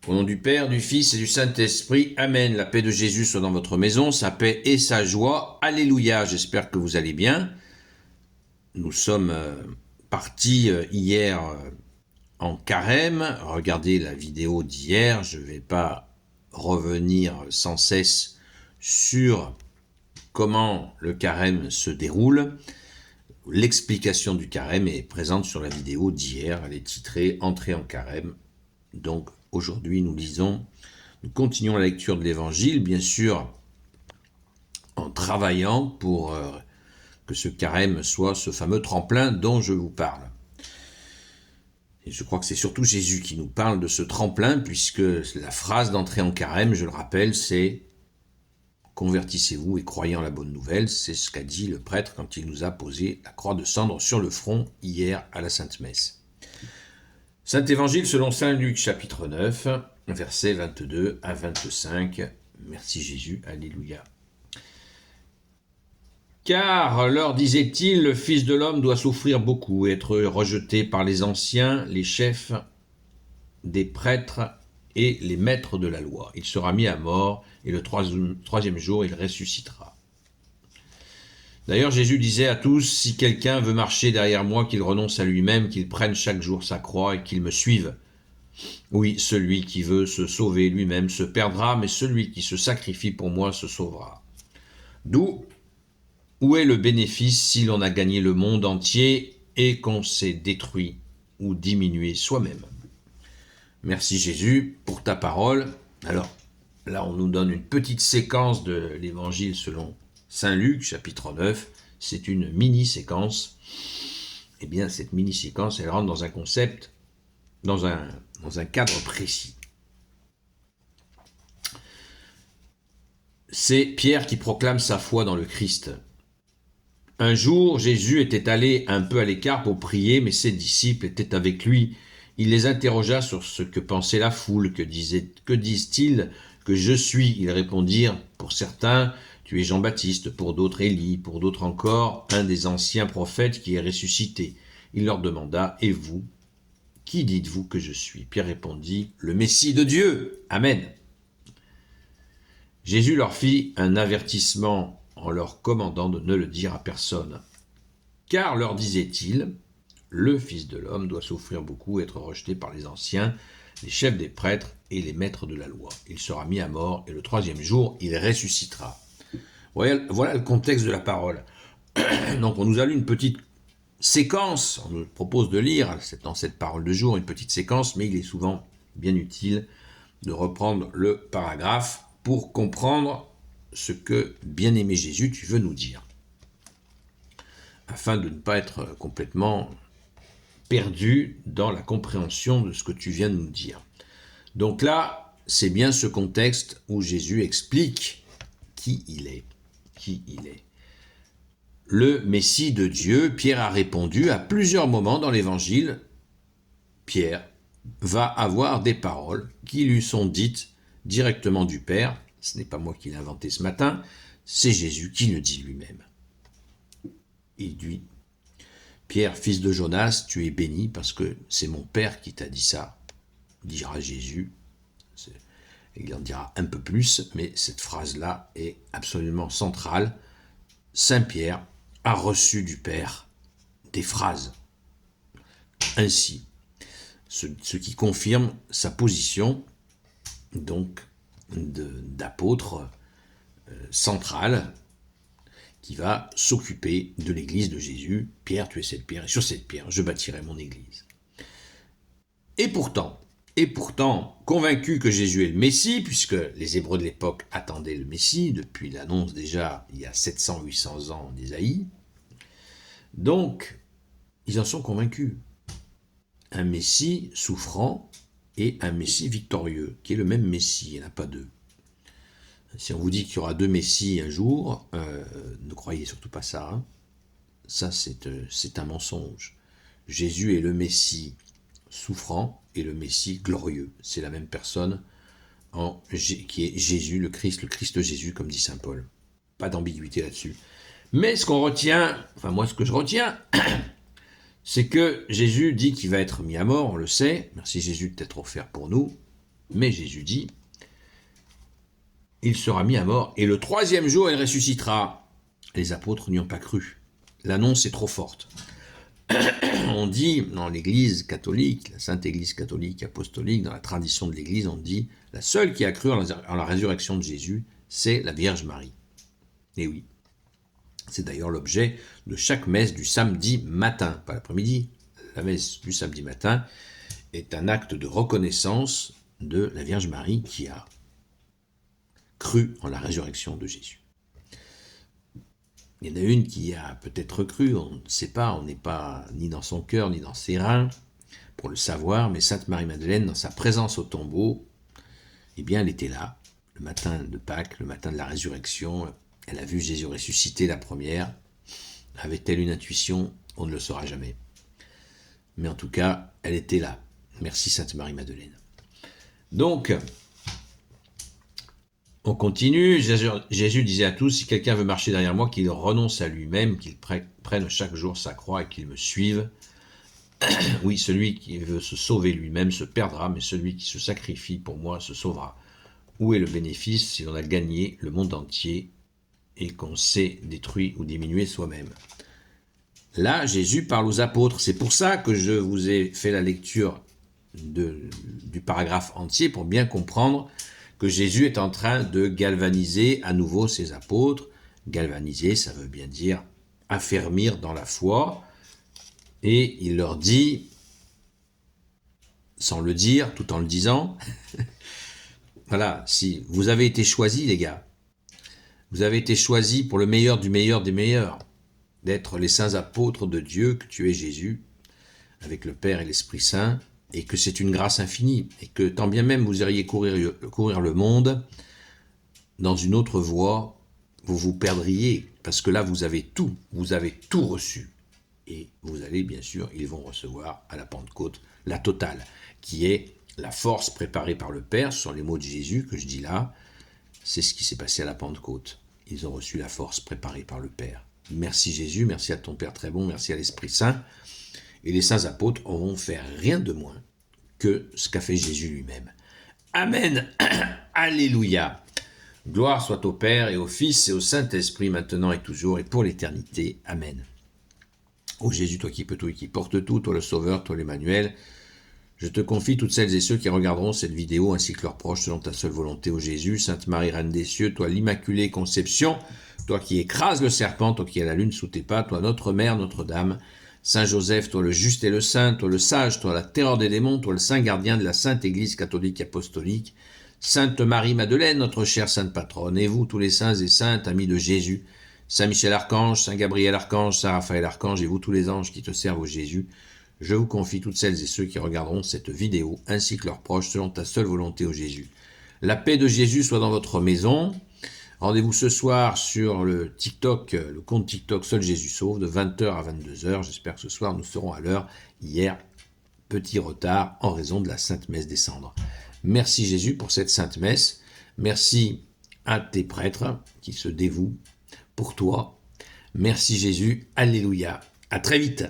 Au nom du Père, du Fils et du Saint-Esprit, Amen. La paix de Jésus soit dans votre maison, sa paix et sa joie. Alléluia, j'espère que vous allez bien. Nous sommes partis hier en carême. Regardez la vidéo d'hier, je ne vais pas revenir sans cesse sur comment le carême se déroule. L'explication du carême est présente sur la vidéo d'hier, elle est titrée « Entrée en carême ». Donc aujourd'hui nous continuons la lecture de l'Évangile, bien sûr en travaillant pour que ce carême soit ce fameux tremplin dont je vous parle. Et je crois que c'est surtout Jésus qui nous parle de ce tremplin, puisque la phrase d'entrée en carême, je le rappelle, c'est « Convertissez-vous et croyez en la bonne nouvelle ». C'est ce qu'a dit le prêtre quand il nous a posé la croix de cendre sur le front hier à la Sainte Messe. Saint Évangile selon Saint Luc, chapitre 9, versets 22 à 25. Merci Jésus, alléluia. Car, leur disait-il, le Fils de l'homme doit souffrir beaucoup, être rejeté par les anciens, les chefs des prêtres et les maîtres de la loi. Il sera mis à mort, et le troisième jour, il ressuscitera. D'ailleurs, Jésus disait à tous, si quelqu'un veut marcher derrière moi, qu'il renonce à lui-même, qu'il prenne chaque jour sa croix et qu'il me suive. Oui, celui qui veut se sauver lui-même se perdra, mais celui qui se sacrifie pour moi se sauvera. Où est le bénéfice si l'on a gagné le monde entier et qu'on s'est détruit ou diminué soi-même? Merci Jésus pour ta parole. Alors, là on nous donne une petite séquence de l'Évangile selon Saint Luc, chapitre 9, c'est une mini-séquence. Eh bien, cette mini-séquence, elle rentre dans un concept, dans un cadre précis. C'est Pierre qui proclame sa foi dans le Christ. Un jour, Jésus était allé un peu à l'écart pour prier, mais ses disciples étaient avec lui. Il les interrogea sur ce que pensait la foule. Que disent-ils que je suis? Ils répondirent, pour certains, tu es Jean-Baptiste, pour d'autres Élie, pour d'autres encore, un des anciens prophètes qui est ressuscité. Il leur demanda, et vous, qui dites-vous que je suis? Pierre répondit, le Messie de Dieu. Amen. Jésus leur fit un avertissement en leur commandant de ne le dire à personne. Car, leur disait-il, le Fils de l'homme doit souffrir beaucoup, être rejeté par les anciens, les chefs des prêtres et les maîtres de la loi. Il sera mis à mort et le troisième jour, il ressuscitera. Voilà le contexte de la parole. Donc on nous a lu une petite séquence, on nous propose de lire dans cette parole de jour une petite séquence, mais il est souvent bien utile de reprendre le paragraphe pour comprendre ce que, bien-aimé Jésus, tu veux nous dire, afin de ne pas être complètement perdu dans la compréhension de ce que tu viens de nous dire. Donc là, c'est bien ce contexte où Jésus explique qui il est. Qui il est. Le Messie de Dieu, Pierre a répondu à plusieurs moments dans l'Évangile. Pierre va avoir des paroles qui lui sont dites directement du Père. Ce n'est pas moi qui l'ai inventé ce matin, c'est Jésus qui le dit lui-même. Il dit, Pierre, fils de Jonas, tu es béni parce que c'est mon Père qui t'a dit ça, dira Jésus. Il en dira un peu plus, mais cette phrase-là est absolument centrale. Saint Pierre a reçu du Père des phrases. Ainsi, ce qui confirme sa position, donc, d'apôtre central qui va s'occuper de l'église de Jésus. Pierre, tu es cette pierre, et sur cette pierre, je bâtirai mon église. Et pourtant, convaincu que Jésus est le Messie, puisque les Hébreux de l'époque attendaient le Messie, depuis l'annonce déjà il y a 700-800 ans d'Ésaïe, donc ils en sont convaincus. Un Messie souffrant et un Messie victorieux, qui est le même Messie, il n'y en a pas deux. Si on vous dit qu'il y aura deux Messies un jour, ne croyez surtout pas ça. Hein. Ça, c'est un mensonge. Jésus est le Messie souffrant et le Messie glorieux. C'est la même personne qui est Jésus, le Christ Jésus, comme dit saint Paul. Pas d'ambiguïté là-dessus. Mais ce qu'on retient, enfin moi ce que je retiens, c'est que Jésus dit qu'il va être mis à mort, on le sait. Merci Jésus de t'être offert pour nous. Mais Jésus dit, il sera mis à mort, et le troisième jour, il ressuscitera. Les apôtres n'y ont pas cru. L'annonce est trop forte. On dit, dans l'Église catholique, la Sainte Église catholique apostolique, dans la tradition de l'Église, on dit, la seule qui a cru en la résurrection de Jésus, c'est la Vierge Marie. Et oui, c'est d'ailleurs l'objet de chaque messe du samedi matin, pas l'après-midi. La messe du samedi matin est un acte de reconnaissance de la Vierge Marie qui a cru en la résurrection de Jésus. Il y en a une qui a peut-être cru, on ne sait pas, on n'est pas ni dans son cœur ni dans ses reins pour le savoir, mais Sainte Marie-Madeleine, dans sa présence au tombeau, eh bien elle était là, le matin de Pâques, le matin de la résurrection, elle a vu Jésus ressusciter la première. Avait-elle une intuition? On ne le saura jamais. Mais en tout cas, elle était là. Merci Sainte Marie-Madeleine. Donc, on continue. Jésus disait à tous, si quelqu'un veut marcher derrière moi, qu'il renonce à lui-même, qu'il prenne chaque jour sa croix et qu'il me suive. Oui, celui qui veut se sauver lui-même se perdra, mais celui qui se sacrifie pour moi se sauvera. Où est le bénéfice si l'on a gagné le monde entier et qu'on s'est détruit ou diminué soi-même? Là, Jésus parle aux apôtres. C'est pour ça que je vous ai fait la lecture du paragraphe entier, pour bien comprendre que Jésus est en train de galvaniser à nouveau ses apôtres. Galvaniser, ça veut bien dire affermir dans la foi. Et il leur dit, sans le dire, tout en le disant, voilà, si vous avez été choisis, les gars, vous avez été choisis pour le meilleur du meilleur des meilleurs, d'être les saints apôtres de Dieu, que tu es Jésus, avec le Père et l'Esprit Saint, et que c'est une grâce infinie, et que tant bien même vous iriez courir le monde, dans une autre voie, vous vous perdriez, parce que là vous avez tout reçu. Et vous allez, bien sûr, ils vont recevoir à la Pentecôte la totale, qui est la force préparée par le Père. Ce sont les mots de Jésus que je dis là. C'est ce qui s'est passé à la Pentecôte. Ils ont reçu la force préparée par le Père. Merci Jésus, merci à ton Père très bon, merci à l'Esprit Saint. Et les saints apôtres auront fait rien de moins que ce qu'a fait Jésus lui-même. Amen. Alléluia. Gloire soit au Père et au Fils et au Saint-Esprit, maintenant et toujours et pour l'éternité. Amen. Ô Jésus, toi qui peux tout et qui porte tout, toi le Sauveur, toi l'Emmanuel, je te confie toutes celles et ceux qui regarderont cette vidéo ainsi que leurs proches selon ta seule volonté, ô Jésus. Sainte Marie, Reine des cieux, toi l'Immaculée Conception, toi qui écrases le serpent, toi qui as la lune sous tes pas, toi notre Mère, Notre-Dame, Saint Joseph, toi le juste et le saint, toi le sage, toi la terreur des démons, toi le saint gardien de la Sainte Église catholique apostolique, Sainte Marie-Madeleine, notre chère Sainte Patronne, et vous tous les saints et saintes, amis de Jésus, Saint Michel Archange, Saint Gabriel Archange, Saint Raphaël Archange, et vous tous les anges qui te servent au Jésus, je vous confie toutes celles et ceux qui regarderont cette vidéo, ainsi que leurs proches, selon ta seule volonté au Jésus. La paix de Jésus soit dans votre maison. Rendez-vous ce soir sur le compte TikTok Seul Jésus Sauve, de 20h à 22h. J'espère que ce soir nous serons à l'heure. Hier, petit retard en raison de la Sainte Messe des Cendres. Merci Jésus pour cette Sainte Messe. Merci à tes prêtres qui se dévouent pour toi. Merci Jésus. Alléluia. À très vite.